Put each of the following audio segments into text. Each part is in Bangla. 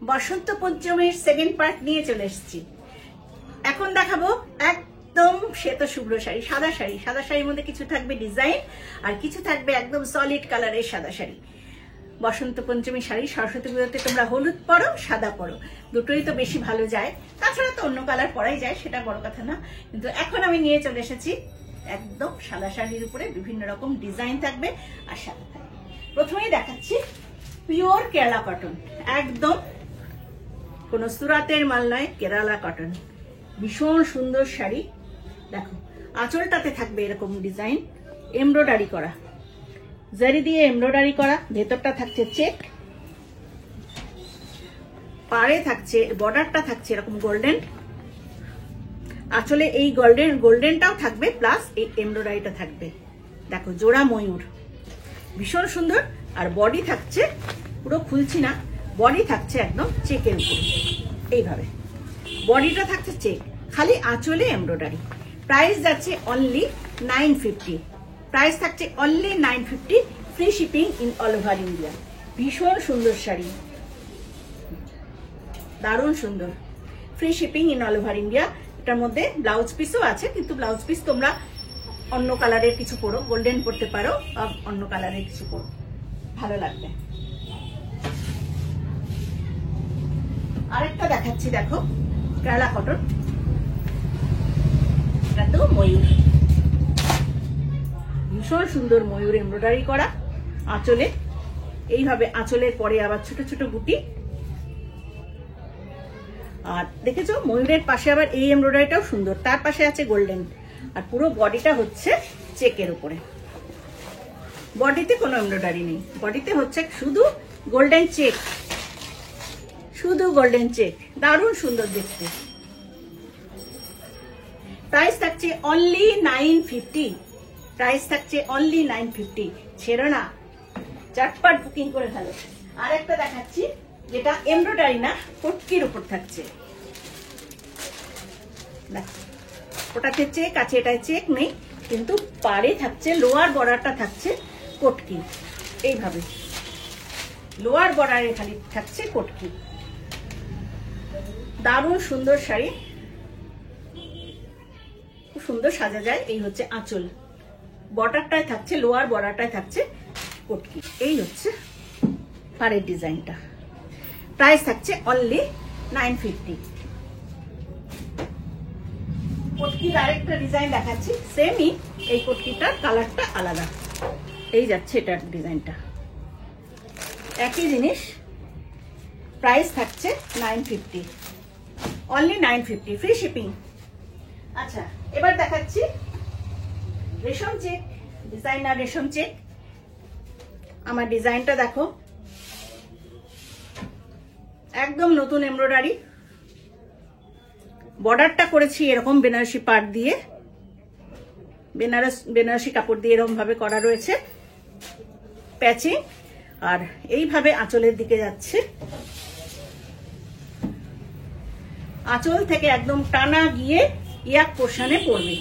বসন্ত পঞ্চমীর সেকেন্ড পার্ট নিয়ে চলে এসেছি। এখন দেখাবো একদম শ্বেত শুভ্র শাড়ি, সাদা শাড়ি। সাদা শাড়ির মধ্যে কিছু থাকবে ডিজাইন আর কিছু থাকবে একদম সলিড কালারের সাদা শাড়ি। বসন্ত পঞ্চমী শাড়ি, সরস্বতী পুজোতে তোমরা হলুদ পরো, সাদা পরো, দুটোই তো বেশি ভালো যায়। তাছাড়া তো অন্য কালার পরাই যায়, সেটা বড় কথা না। কিন্তু এখন আমি নিয়ে চলে এসেছি একদম সাদা শাড়ির উপরে বিভিন্ন রকম ডিজাইন থাকবে আর সাদা থাকবে। প্রথমেই দেখাচ্ছি পিওর কেরালা কটন, একদম কোনো সুরাতের মাল নয়, কেরালা কটন। ভীষণ সুন্দর শাড়ি। দেখো আঁচলটাতে থাকবে এরকম ডিজাইন, এমব্রয়ডারি করা, জারি দিয়ে এমব্রয়ডারি করা। ভেতরটা থাকছে চেক, পাড়ে থাকছে বর্ডারটা থাকছে এরকম গোল্ডেন। আঁচলে এই গোল্ডেনটাও থাকবে, প্লাস এই এমব্রয়ডারিটা থাকবে। দেখো জোড়া ময়ূর, ভীষণ সুন্দর। আর বডি থাকছে, পুরো খুলছি না, বডি থাকছে একদম চেকের উপরে। এইভাবে বডিটা থাকছে চেক, খালি আঁচলে এমব্রয়ডারি। প্রাইস যাচ্ছে অনলি 950। প্রাইস থাকছে only 950, free shipping in all over India. ভীষণ সুন্দর শাড়ি, দারুণ সুন্দর, free shipping in all over India. এটার মধ্যে ব্লাউজ পিসও আছে, কিন্তু ব্লাউজ পিস তোমরা অন্য কালারের কিছু পরো, গোল্ডেন পরতে পারো বা অন্য কালারের কিছু পরো, ভালো লাগবে। আরেকটা দেখাচ্ছি, দেখো কেরালা কটন, এটা তো ময়ূর, ভীষণ সুন্দর ময়ূর এমব্রয়ডারি করা আঁচলে। এইভাবে আঁচলের পরে আবার ছোট ছোট বুটি। আর দেখেছো ময়ূরের পাশে আবার এই এমব্রয়ডারিটাও সুন্দর, তার পাশে আছে গোল্ডেন। আর পুরো বডিটা হচ্ছে চেকের উপরে। বডিতে কোনো এমব্রয়ডারি নেই, বডিতে হচ্ছে শুধু গোল্ডেন চেক, শুধু গোল্ডেন চেক। দারুণ সুন্দর দেখতে। প্রাইস থাকছে অনলি 950। প্রাইস থাকছে অনলি 950। ছেড়ো না, চটপট বুকিং করে ফেলো। আর একটা দেখাচ্ছি, যেটা এমব্রয়ডারি না, পটকির উপর থাকছে। ওটাতে চেক আছে, এটায় চেক নেই, কিন্তু পাড়ে থাকছে, লোয়ার বর্ডারটা থাকছে কটকি। এইভাবে লোয়ার বর্ডারে খালি থাকছে কটকি। দারুণ সুন্দর শাড়ি, খুব সুন্দর সাজা যায়। এই হচ্ছে আঁচল, বর্ডারটায় থাকছে, লোয়ার বর্ডারটায় থাকছে কটকি। এই হচ্ছে পাড়ের ডিজাইনটা। প্রাইস থাকছে অনলি 950। কটকির আরেকটা ডিজাইন দেখাচ্ছি, সেমই, এই কটকিটার কালারটা আলাদা। এই যাচ্ছে এটার ডিজাইনটা, একই জিনিস। প্রাইস থাকছে 950, অনলি 950, ফ্রি শিপিং। আচ্ছা, এবার দেখাচ্ছি রেশম চেক, ডিজাইনার রেশম চেক। আমার ডিজাইনটা দেখো, একদম নতুন এমব্রয়ডারি। বর্ডারটা করেছি এরকম বেনারসি পাট দিয়ে, বেনারসি কাপড় দিয়ে এরকম ভাবে করা রয়েছে প্যাচিং। আর এইভাবে আঁচলের দিকে যাচ্ছে, আঁচল থেকে একদম টানা গিয়ে ইয়াক পোর্শনে পড়বে,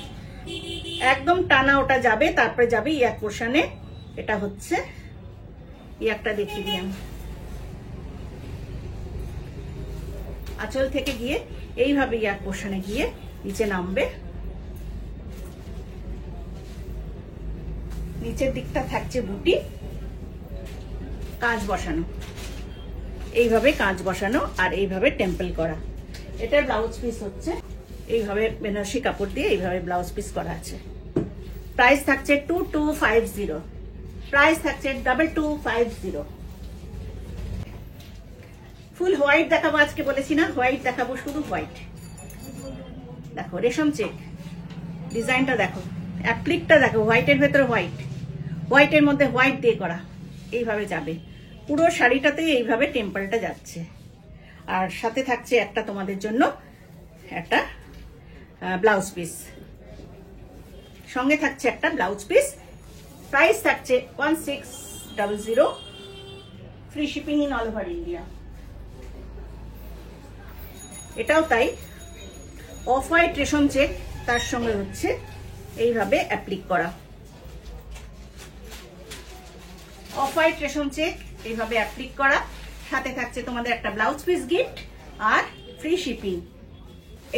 একদম টানা ওটা যাবে, তারপরে যাবে ইয়াক পোর্শনে। এটা হচ্ছে ইয়াকটা, দেখিয়ে দিই আমি। আঁচল থেকে গিয়ে এইভাবে ইয়াক পোর্শনে গিয়ে নিচে নামবে। নিচের দিকটা থাকছে বুটি, কাঁচ বসানো, এইভাবে কাঁচ বসানো আর এইভাবে টেম্পল করা। এটার ব্লাউজ পিস হচ্ছে এইভাবে বেনারসি কাপড় দিয়ে এইভাবে ব্লাউজ পিস করা আছে। প্রাইস থাকছে 2250। প্রাইস থাকছে 2250। ফুল হোয়াইট দেখাবো আজকে, বলেছি না হোয়াইট দেখাবো, শুধু হোয়াইট। দেখো রেশম চেক, ডিজাইনটা দেখো, অ্যাপ্লিকটা দেখো, হোয়াইটের ভেতরে হোয়াইট, হোয়াইটের মধ্যে হোয়াইট দিয়ে করা। এইভাবে যাবে পুরো শাড়িটাতে, এইভাবে টেম্পলটা যাচ্ছে। আর সাথে থাকছে একটা তোমাদের জন্য একটা ব্লাউজ পিস, সঙ্গে থাকছে একটা ব্লাউজ পিস। প্রাইস থাকছে 1600, free shipping in all over India. এটাও তাই, অফ হোয়াইট রেশম চেক, তার সঙ্গে হচ্ছে এইভাবে অ্যাপ্লিক করা। অফ হোয়াইট রেশম চেক এইভাবে অ্যাপ্লিক করা, সাথে থাকছে তোমাদের একটা ব্লাউজ পিস গিফট আর ফ্রি শিপিং।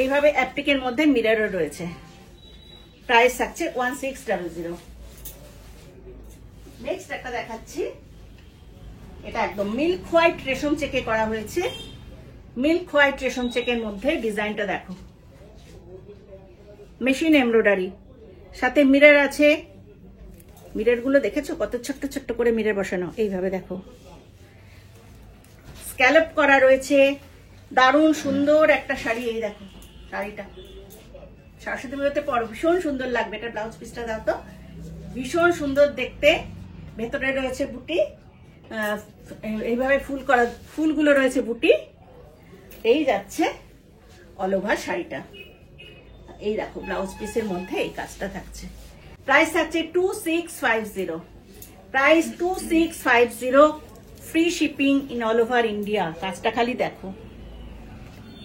এইভাবে অ্যাপ্লিকের মধ্যে মিররও রয়েছে। প্রাইস থাকছে 1600। নেক্সট একটা দেখাচ্ছি, এটা একদম মিল্ক হোয়াইট রেশম চেকে করা হয়েছে। মিল্ক হোয়াইট রেশম চেকের মধ্যে ডিজাইনটা দেখো, মেশিন এমব্রয়ডারি, সাথে মিরর আছে। মিররগুলো দেখেছো কত ছোট্ট ছোট্ট করে মিরর বসানো, এইভাবে দেখো। স্ক্যালপ করা রয়েছে, দারুণ সুন্দর একটা শাড়ি। এই দেখো শাড়িটা সরস্বতী পুজোতে পরো, ভীষণ সুন্দর লাগবে। এটা ব্লাউজ পিসটা দাও তো, ভীষণ সুন্দর দেখতে। ভেতরে রয়েছে বুটি, এইভাবে ফুলগুলো রয়েছে বুটি। এই যাচ্ছে অল ওভার শাড়িটা। এই দেখো ব্লাউজ পিসের মধ্যে এই কাজটা থাকছে। প্রাইস থাকছে 2650। Price 2650, free shipping in all over India. কাজটা খালি দেখো,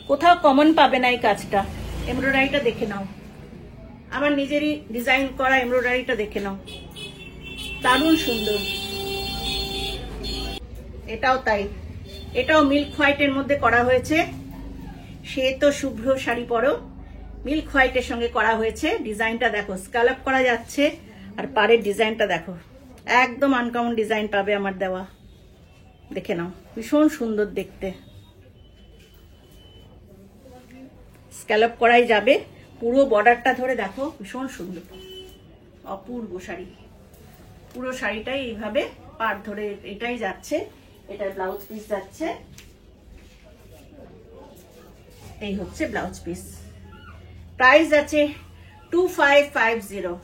কোথাও কমন পাবে না এই কাজটা। এমব্রয়ডারিটা দেখে নাও, আমার নিজেরই ডিজাইন করা এমব্রয়ডারিটা দেখে নাও, দারুণ সুন্দর। এটাও তাই, এটাও মিল্ক হোয়াইটের মধ্যে করা হয়েছে। সে তো শুভ্র শাড়ি পরো, মিল্ক হোয়াইটের সঙ্গে করা হয়েছে। ডিজাইনটা দেখো, স্ক্যালপ করা যাচ্ছে। আর পাড়ের ডিজাইনটা দেখো, একদম আনকমন ডিজাইন পাবে আমার দেওয়া। দেখে নাও, ভীষণ সুন্দর দেখতে। স্ক্যালপ করাই যাবে, পুরো বর্ডারটা ধরে দেখো, ভীষণ সুন্দর, অপূর্ব শাড়ি। পুরো শাড়িটাই এইভাবে পাড় ধরে এটাই যাচ্ছে। এটার ব্লাউজ পিস যাচ্ছে, এই হচ্ছে ব্লাউজ পিস। প্রাইস আছে 2550।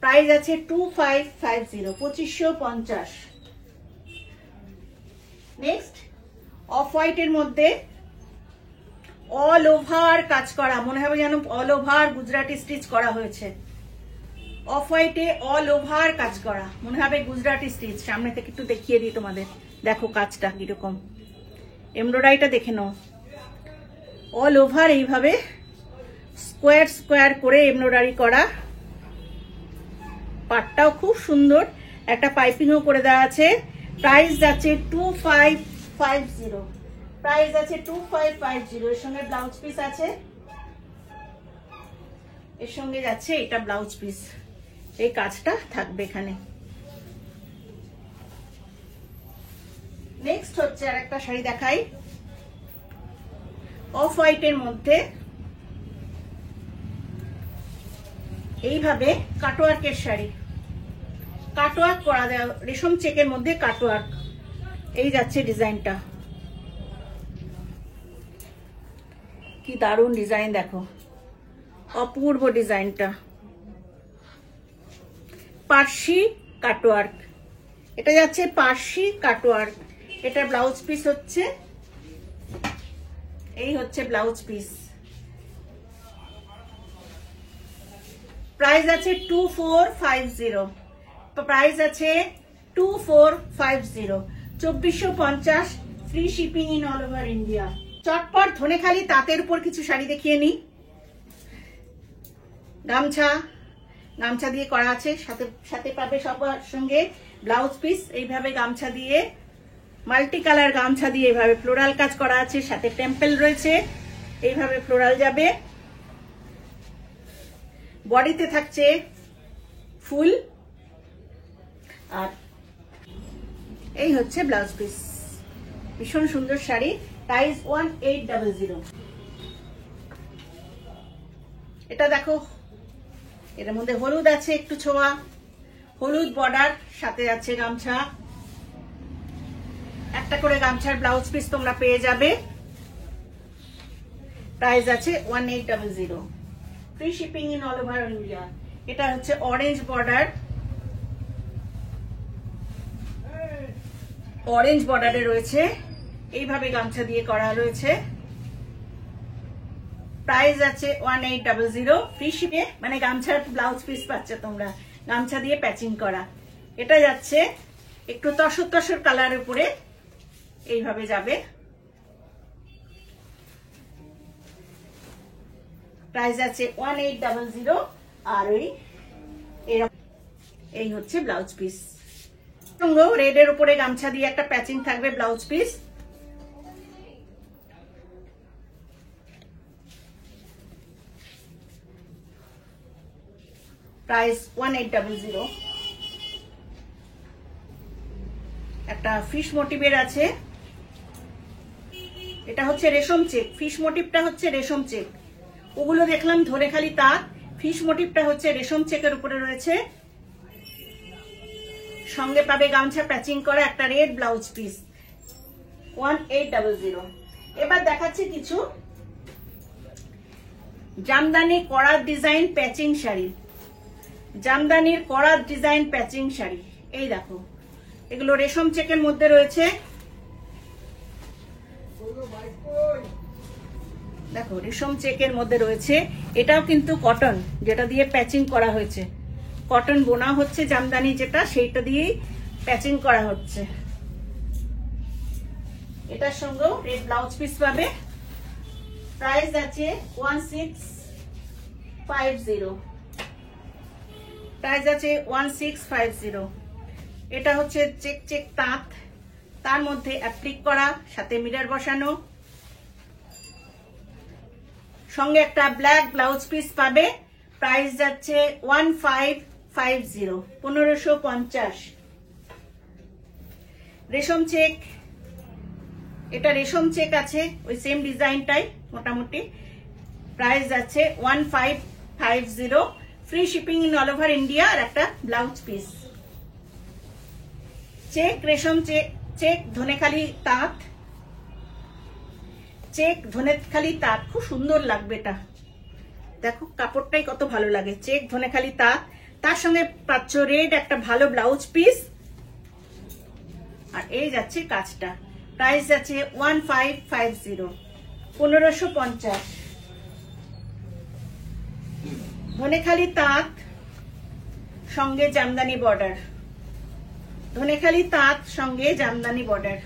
প্রাইস আছে 2550, 2550। নেক্সট অফ হোয়াইটের মধ্যে অল ওভার কাজ করা, মনে হবে যেন অল ওভার গুজরাটি স্টিচ করা হয়েছে। অফ হোয়াইটে অল ওভার কাজ করা, মনে হবে গুজরাটি স্টিচ। সামনে থেকে একটু দেখিয়ে দিই তোমাদের, দেখো কাজটা কিরকম। এমব্রয়ডারিটা দেখে নাও, অল ওভার এইভাবে স্কোয়ার স্কোয়ার করে এমব্রয়ডারি করা। পাটটাও খুব সুন্দর, একটা পাইপিংও করে দেওয়া আছে। প্রাইস যাচ্ছে 2550। প্রাইস আছে 2550। এর সঙ্গে ব্লাউজ পিস আছে, এর সঙ্গে যাচ্ছে এটা ব্লাউজ পিস। এই কাজটা থাকবে এখানে। নেক্সট হচ্ছে আর একটা শাড়ি দেখাই, অফ হোয়াইটের মধ্যে এইভাবে কাটওয়ার্কের শাড়ি, কাটওয়ার্ক করা দেওয়া, রেশম চেকের মধ্যে কাটওয়ার্ক। এই যাচ্ছে ডিজাইনটা, কি দারুণ ডিজাইন দেখো, অপূর্ব ডিজাইনটা। পার্সি কাটওয়ার্ক, এটা যাচ্ছে পার্সি কাটওয়ার্ক। এটা ব্লাউজ পিস হচ্ছে, এই হচ্ছে ব্লাউজ পিস। প্রাইস আছে 2450। প্রাইস আছে 2450, 2450, free shipping in all over India. চটপট ধনেখালি তাঁতের উপর কিছু শাড়ি দেখিয়ে নি। গামছা, গামছা দিয়ে করা আছে, সাথে সাথে পাবে সবার সঙ্গে ব্লাউজ পিস। এইভাবে গামছা দিয়ে, মাল্টি কালার গামছা দিয়ে এইভাবে ফ্লোরাল কাজ করা আছে, সাথে টেম্পল রয়েছে, এইভাবে ফ্লোরাল যাবে। বডিতে থাকছে ফুল, আর এই হচ্ছে ব্লাউজ পিস। ভীষণ সুন্দর শাড়ি। প্রাইস 1800। এটা দেখো, এর মধ্যে হলুদ আছে একটু ছোঁয়া, হলুদ বর্ডার, সাথে আছে গামছা। একটা করে গামছার ব্লাউজ পিস তোমরা পেয়ে যাবে। প্রাইস আছে 1800, free shipping in all over India. এটা হচ্ছে অরেঞ্জ বর্ডার, অরেঞ্জ বর্ডারে রয়েছে, এইভাবে গামছা দিয়ে করা রয়েছে। প্রাইস আছে 1800, ফ্রি শিপে, মানে গামছার ব্লাউজ পিস পাচ্ছে তোমরা, গামছা দিয়ে প্যাচিং করা। এটা যাচ্ছে একটু তসর তসর কালারের উপরে, এইভাবে যাবে। প্রাইস আছে 1800। আর ওই এই হচ্ছে ব্লাউজ পিস। রেড এর উপরে গামছা দিয়ে একটা প্যাচিং থাকবে ব্লাউজ পিস। প্রাইস 1800। একটা ফিশ মোটিভের আছে, এটা হচ্ছে রেশম চেক। ফিশ মোটিভটা হচ্ছে রেশম চেক, ওগুলো দেখলাম ধনেখালি তাঁত। ফিশ মোটিভটা হচ্ছে রেশম চেকের উপরে রয়েছে। সঙ্গে পাবে গামছা প্যাচিং করা একটা রেড ব্লাউজ পিস, 1800। এবার দেখাচ্ছি কিছু জামদানি কড়ার ডিজাইন প্যাচিং শাড়ি। জামদানির কড়ার ডিজাইন প্যাচিং শাড়ি, এই দেখো, এগুলো রেশম চেকের মধ্যে রয়েছে। দেখো রেশম চেকের মধ্যে রয়েছে। এটাও কিন্তু কটন, যেটা দিয়ে প্যাচিং করা হয়েছে। কটন বোনা হচ্ছে জামদানি যেটা, সেইটা দিয়েই প্যাচিং করা হচ্ছে। এটার সঙ্গেও রেড ব্লাউজ পিস পাবে। প্রাইস আছে 1650। প্রাইস আছে 1650। এটা হচ্ছে চেক চেক তাঁত, তার মধ্যে অ্যাপ্লিক করা, সাথে মিরর বসানো। সঙ্গে একটা ব্ল্যাক ব্লাউজ পিস পাবে। প্রাইস যাচ্ছে 1550, 1550। রেশম চেক, এটা রেশম চেক আছে, ওই সেম ডিজাইনটাই মোটামুটি। প্রাইস যাচ্ছে 1550, free shipping in all over India. আর একটা ব্লাউজ পিস। চেক রেশম চেক, চেক ধনেখালি তাঁত, চেক ধনেখালি তাঁত, খুব সুন্দর লাগবে এটা। দেখো কাপড়টাই কত ভালো লাগে। চেক ধনেখালি তাঁত, তার সঙ্গে পাচ্ছ রেড একটা ভালো ব্লাউজ পিস। আর এই যাচ্ছে কাজটা। প্রাইস আছে 1550, 1550। ধনেখালি তাঁত সঙ্গে জামদানি বর্ডার, ধনেখালি তাঁত সঙ্গে জামদানি বর্ডার।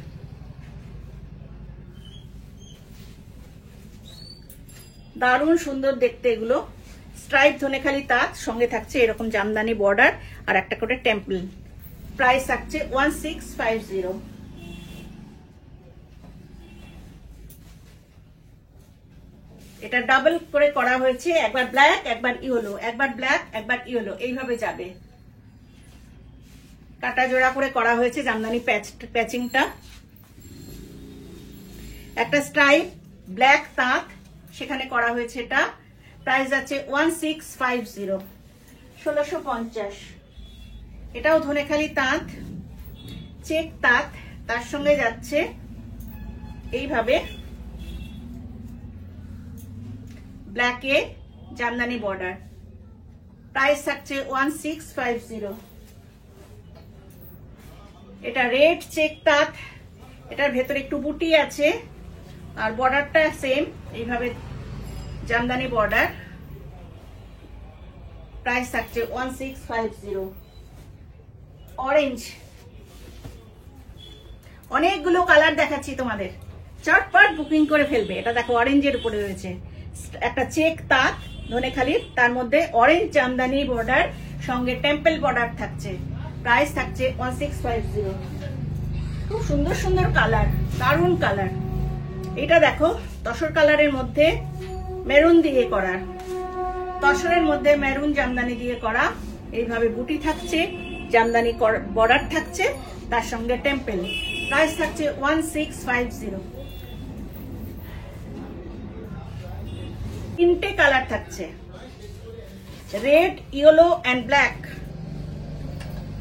দারুণ সুন্দর দেখতে এগুলো। স্ট্রাইপ ধনেখালি তাঁত, সঙ্গে থাকছে এরকম জামদানি বর্ডার আর একটা করে টেম্পল। প্রাইস থাকছে 1650। এটা ডাবল করে করা হয়েছে, একবার ব্ল্যাক একবার ইয়েলো, একবার ব্ল্যাক একবার ইয়েলো, এইভাবে যাবে। কাটা জোড়া করে করা হয়েছে জামদানি প্যাচিংটা। একটা স্ট্রাইপ ব্ল্যাক তাঁত সেখানে করা হয়েছে এটা। প্রাইস আছে 1650, 1650। এটাও ধনেখালি তাঁত, চেক তাঁত, তার সঙ্গে যাচ্ছে এইভাবে ব্ল্যাকে জামদানি বর্ডার। প্রাইস থাকছে 1650। এটা রেড চেক তাঁত, এটার ভেতরে একটু বুটি আছে আর বর্ডারটা সেম এইভাবে জামদানি বর্ডার। প্রাইস থাকছে 1650। অরেঞ্জ, অনেকগুলো কালার দেখাচ্ছি তোমাদের, চটপট বুকিং করে ফেলবে। এটা দেখো অরেঞ্জের উপরে রয়েছে একটা চেক তাঁত ধনেখালির, তার মধ্যে অরেঞ্জ জামদানি বর্ডার, সঙ্গে টেম্পল বর্ডার থাকছে। প্রাইস থাকছে 1650। খুব সুন্দর সুন্দর কালার, দারুণ কালার। এটা দেখো তসর কালারের মধ্যে মেরুন দিয়ে করা, তসরের মধ্যে মেরুন জামদানি দিয়ে করা। এইভাবে বুটি থাকছে, জামদানি বর্ডার থাকছে, তার সঙ্গে টেম্পল। প্রাইস থাকছে 1650। তিনটে কালার থাকছে, রেড, ইয়েলো এন্ড ব্ল্যাক,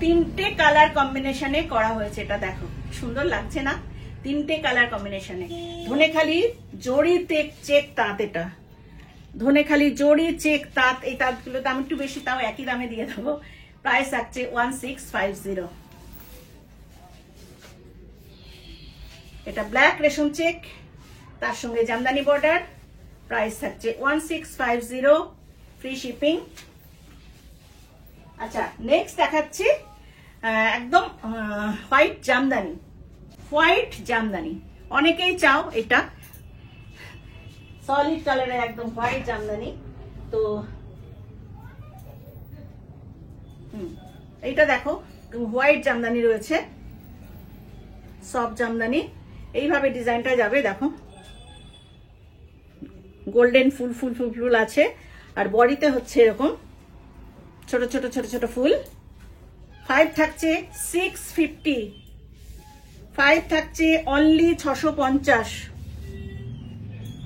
তিনটে কালার কম্বিনেশনে করা হয়েছে। এটা দেখো সুন্দর লাগছে না? তিনটে কালার কম্বিনেশনে। ধনেখালি জড়ি চেক তাঁত, এটা ধনেখালি জড়ি চেক তাঁত। এই তাঁতগুলো দাম একটু বেশি, তাও একই দামে দিয়ে দেবো। প্রাইস থাকছে 1650। এটা ব্ল্যাক রেশম চেক, তার সঙ্গে জামদানি বর্ডার। প্রাইস থাকছে 1650, ফ্রি শিপিং। আচ্ছা নেক্সট দেখাচ্ছি একদম হোয়াইট জামদানি। হোয়াইট জামদানি অনেকেই চাও, এটা সলিড কালারের একদম হোয়াইট জামদানি। তো এইটা দেখো হোয়াইট জামদানি রয়েছে, সফট জামদানি। এইভাবে ডিজাইনটা যাবে, দেখো গোল্ডেন ফুল ফুল ফুল ফুল আছে। আর বডিতে হচ্ছে এরকম ছোট ছোট ছোট ছোট ফুল। 5 থাকছে 650, 5 থাকছে অনলি 650,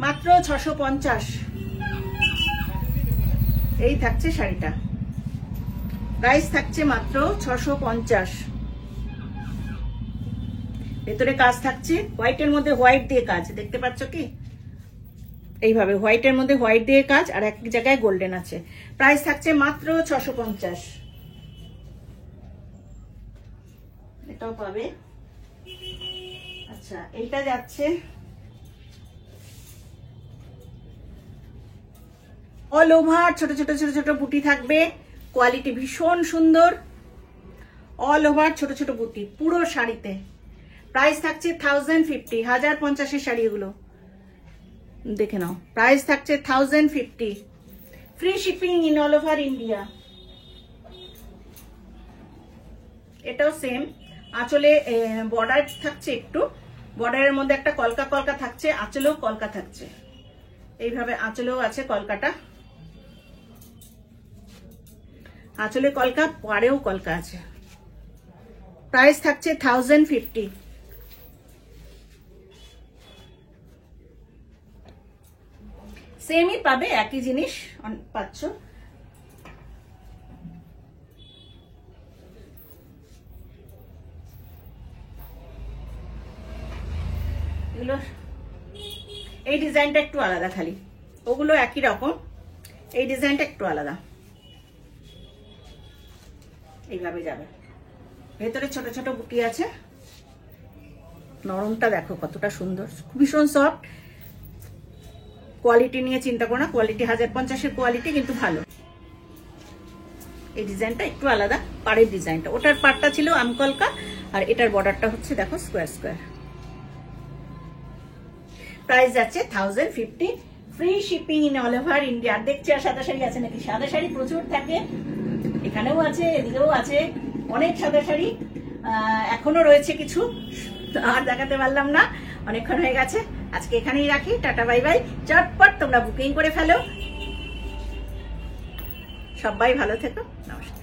মাত্র 650। এই থাকছে শাড়িটা, প্রাইস থাকছে মাত্র 650। ভেতরে কাজ থাকছে, হোয়াইটের মধ্যে হোয়াইট দিয়ে কাজ, দেখতে পাচ্ছ কি? এইভাবে হোয়াইটের মধ্যে হোয়াইট দিয়ে কাজ, আর এক জায়গায় গোল্ডেন আছে। প্রাইস থাকছে মাত্র 650। এটাও পাবে। আচ্ছা, এইটা যাচ্ছে অল ওভার ছোট ছোট ছোট ছোট বুটি থাকবে, কোয়ালিটি ভীষণ সুন্দর। অল ওভার ছোট ছোট বুটি পুরো শাড়িতে। প্রাইস থাকছে 1050, 1050 শাড়ি এগুলো, দেখে নাও। প্রাইস থাকছে 1050, free shipping in all over India. এটাও সেম, আঁচলে বর্ডার থাকছে, একটু বর্ডারের মধ্যে একটা কলকা কলকা থাকছে, আঁচলেও কলকা থাকছে। এইভাবে আঁচলেও আছে কলকাটা, আঁচলে কলকা, পাড়েও কলকা আছে। প্রাইস থাকছে 1050। সেমই পাবে, একই জিনিস পাচ্ছ। এগুলো এই ডিজাইনটা একটু আলাদা, খালি ওগুলো একই রকম, এই ডিজাইনটা একটু আলাদা। এইভাবে যাবে, ভেতরে ছোট ছোট বুটি আছে। নরমটা দেখো কতটা সুন্দর, ভীষণ সফট। কোয়ালিটি নিয়ে চিন্তা করো না, কোয়ালিটি 1050-এর কোয়ালিটি কিন্তু ভালো। এই ডিজাইনটা একটু আলাদা, পাড়ের ডিজাইনটা, ওটার পাড়টা ছিল আমকলকা, আর এটার বর্ডারটা হচ্ছে দেখো স্কোয়ার স্কোয়ার। প্রাইস যাচ্ছে 1050, free shipping in all over India. দেখছি আর সাদা শাড়ি আছে নাকি? সাদা শাড়ি প্রচুর থাকে, এখানেও আছে, এদিকেও আছে, অনেক সাদা শাড়ি এখনো রয়েছে কিছু, আর দেখাতে পারলাম না, অনেকক্ষণ হয়ে গেছে। আজকে এখানেই রাখি, টাটা বাই বাই। চটপট তোমরা বুকিং করে ফেলো। সবাই ভালো থেকো, নমস্কার।